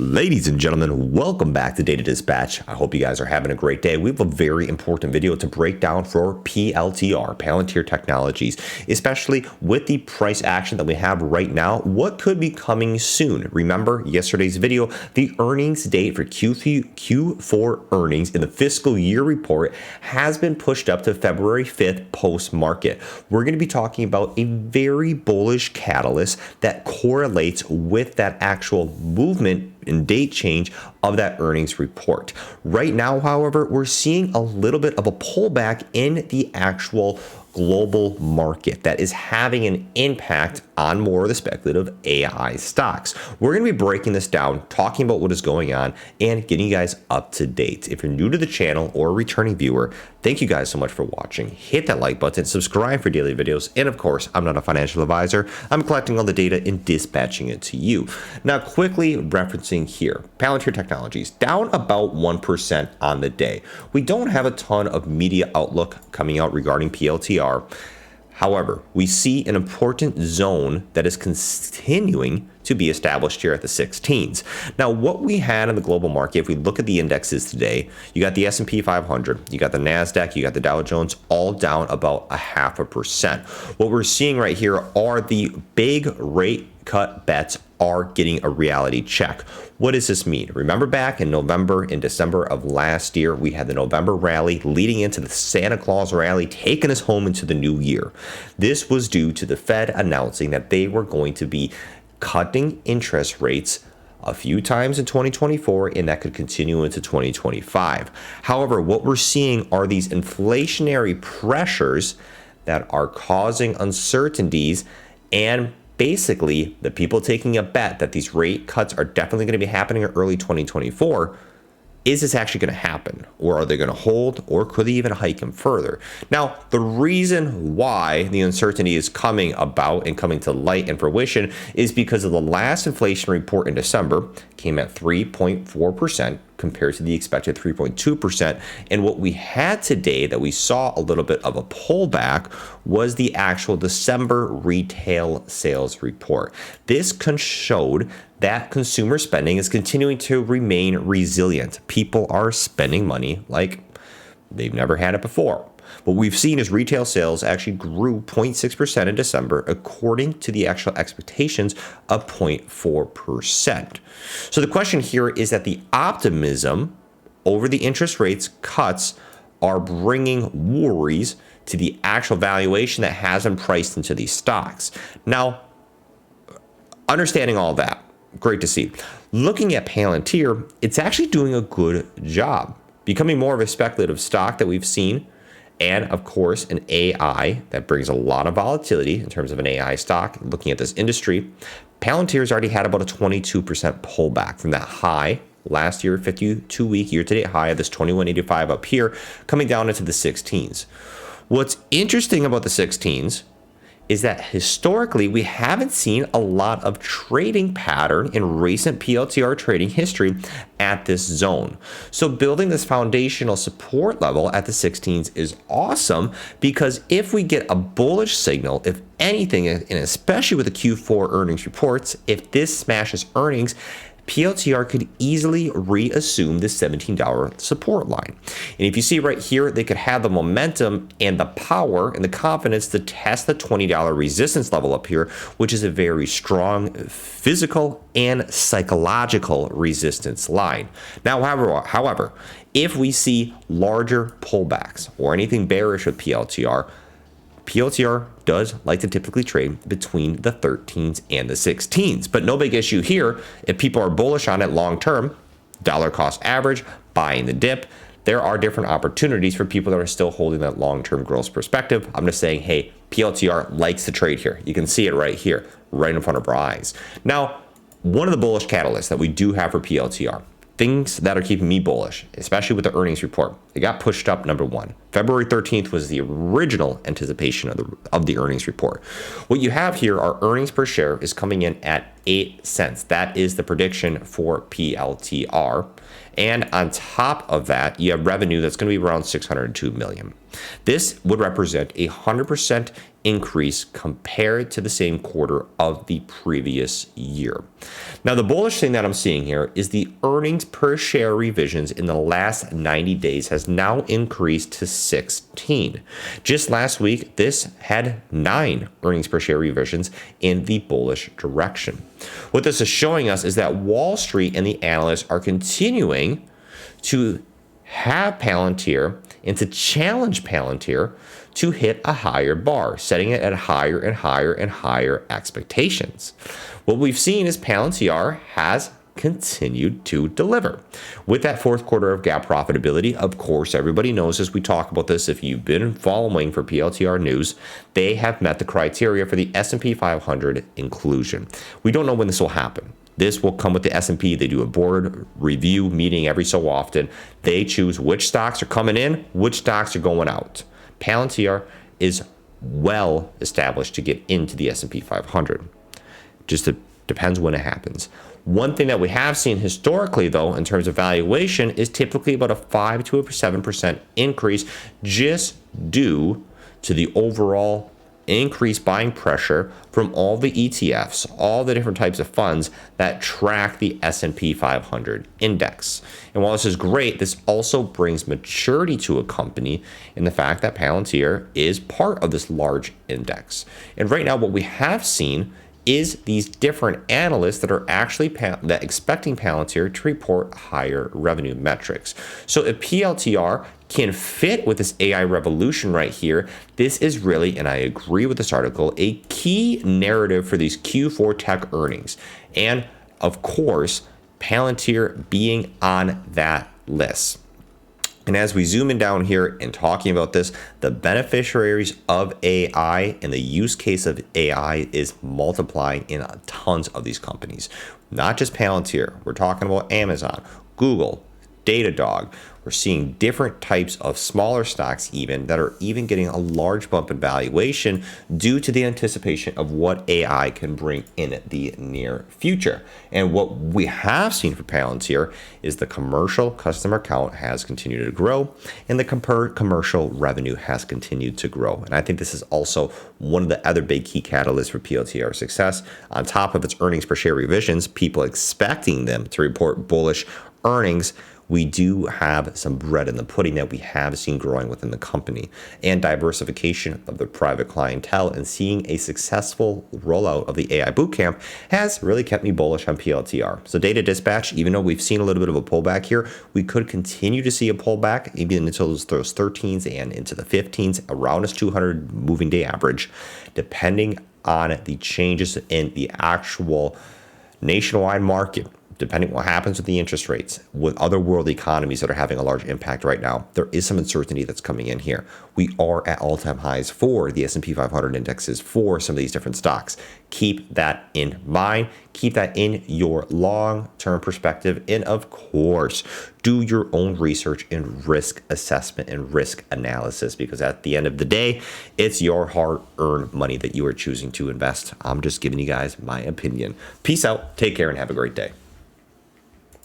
Ladies and gentlemen, welcome back to Data Dispatch. I hope you guys are having a great day. We have a very important video to break down for PLTR, Palantir Technologies, especially with the price action that we have right now. What could be coming soon? Remember yesterday's video, the earnings date for Q4 earnings in the fiscal year report has been pushed up to February 5th post-market. We're going to be talking about a very bullish catalyst that correlates with that actual movement and date change of that earnings report. Right now, however, we're seeing a little bit of a pullback in the actual global market that is having an impact on more of the speculative AI stocks. We're going to be breaking this down, talking about what is going on, and getting you guys up to date. If you're new to the channel or a returning viewer, thank you guys so much for watching. Hit that like button, subscribe for daily videos, and of course, I'm not a financial advisor. I'm collecting all the data and dispatching it to you. Now, quickly referencing here, Palantir Technologies down about 1% on the day. We don't have a ton of media outlook coming out regarding PLTR. However, we see an important zone that is continuing to be established here at the 16s. Now, what we had in the global market, if we look at the indexes today, you got the S&P 500, you got the NASDAQ, you got the Dow Jones, all down about 0.5%. What we're seeing right here are the big rate cut bets are getting a reality check. What does this mean? Remember back in November and December of last year, we had the November rally leading into the Santa Claus rally, taking us home into the new year. This was due to the Fed announcing that they were going to be cutting interest rates a few times in 2024, and that could continue into 2025. However, what we're seeing are these inflationary pressures that are causing uncertainties, and basically the people taking a bet that these rate cuts are definitely going to be happening in early 2024. Is this actually going to happen, or are they going to hold, or could they even hike them further? Now, the reason why the uncertainty is coming about and coming to light and fruition is because of the last inflation report in December came at 3.4% compared to the expected 3.2%. And what we had today that we saw a little bit of a pullback was the actual December retail sales report. This showed that consumer spending is continuing to remain resilient. People are spending money like they've never had it before. What we've seen is retail sales actually grew 0.6% in December, according to the actual expectations of 0.4%. So the question here is that the optimism over the interest rates cuts are bringing worries to the actual valuation that has been priced into these stocks. Now, understanding all that, great to see. Looking at Palantir, it's actually doing a good job, becoming more of a speculative stock that we've seen. And of course, an AI that brings a lot of volatility in terms of an AI stock. Looking at this industry, Palantir's already had about a 22% pullback from that high last year, 52-week year-to-date high of this 2185 up here, coming down into the 16s. What's interesting about the 16s is that historically, we haven't seen a lot of trading pattern in recent PLTR trading history at this zone. So building this foundational support level at the 16s is awesome, because if we get a bullish signal, if anything, and especially with the Q4 earnings reports, if this smashes earnings, PLTR could easily reassume the $17 support line. And if you see right here, they could have the momentum and the power and the confidence to test the $20 resistance level up here, which is a very strong physical and psychological resistance line. Now, however, if we see larger pullbacks or anything bearish with PLTR does like to typically trade between the 13s and the 16s. But no big issue here. If people are bullish on it long term, dollar cost average, buying the dip, there are different opportunities for people that are still holding that long-term growth perspective. I'm just saying, hey, PLTR likes to trade here. You can see it right here, right in front of our eyes. Now, one of the bullish catalysts that we do have for PLTR, things that are keeping me bullish, especially with the earnings report, it got pushed up. Number one, February 13th was the original anticipation of the earnings report. What you have here, our earnings per share is coming in at 8 cents. That is the prediction for PLTR. And on top of that, you have revenue that's going to be around 602 million. This would represent a 100% increase compared to the same quarter of the previous year. Now, the bullish thing that I'm seeing here is the earnings per share revisions in the last 90 days has now increased to 16. Just last week, this had 9 earnings per share revisions in the bullish direction. What this is showing us is that Wall Street and the analysts are continuing to have Palantir and to challenge Palantir to hit a higher bar, setting it at higher and higher and higher expectations. What we've seen is Palantir has continued to deliver. With that fourth quarter of GAAP profitability, of course, everybody knows as we talk about this, if you've been following for PLTR news, they have met the criteria for the S&P 500 inclusion. We don't know when this will happen. This will come with the S&P. They do a board review meeting every so often. They choose which stocks are coming in, which stocks are going out. Palantir is well established to get into the S&P 500. Just depends when it happens. One thing that we have seen historically, though, in terms of valuation is typically about a 5 to a 7% increase just due to the overall increased buying pressure from all the ETFs, all the different types of funds that track the S&P 500 index. And while this is great, this also brings maturity to a company in the fact that Palantir is part of this large index. And right now, what we have seen is these different analysts that are actually expecting Palantir to report higher revenue metrics. So if PLTR can fit with this AI revolution right here, this is really, and I agree with this article, a key narrative for these Q4 tech earnings. And of course, Palantir being on that list. And as we zoom in down here and talking about this, the beneficiaries of AI and the use case of AI is multiplying in tons of these companies. Not just Palantir. We're talking about Amazon, Google, Datadog. We're seeing different types of smaller stocks even that are even getting a large bump in valuation due to the anticipation of what AI can bring in the near future. And what we have seen for Palantir is the commercial customer count has continued to grow and the commercial revenue has continued to grow. And I think this is also one of the other big key catalysts for PLTR success. On top of its earnings per share revisions, people expecting them to report bullish earnings, we do have some bread in the pudding that we have seen growing within the company, and diversification of the private clientele and seeing a successful rollout of the AI bootcamp has really kept me bullish on PLTR. So data dispatch, even though we've seen a little bit of a pullback here, we could continue to see a pullback even until those 13s and into the 15s around this 200 moving day average, depending on the changes in the actual nationwide market. Depending on what happens with the interest rates, with other world economies that are having a large impact right now, there is some uncertainty that's coming in here. We are at all-time highs for the S&P 500 indexes for some of these different stocks. Keep that in mind. Keep that in your long-term perspective. And of course, do your own research and risk assessment and risk analysis, because at the end of the day, it's your hard-earned money that you are choosing to invest. I'm just giving you guys my opinion. Peace out. Take care and have a great day.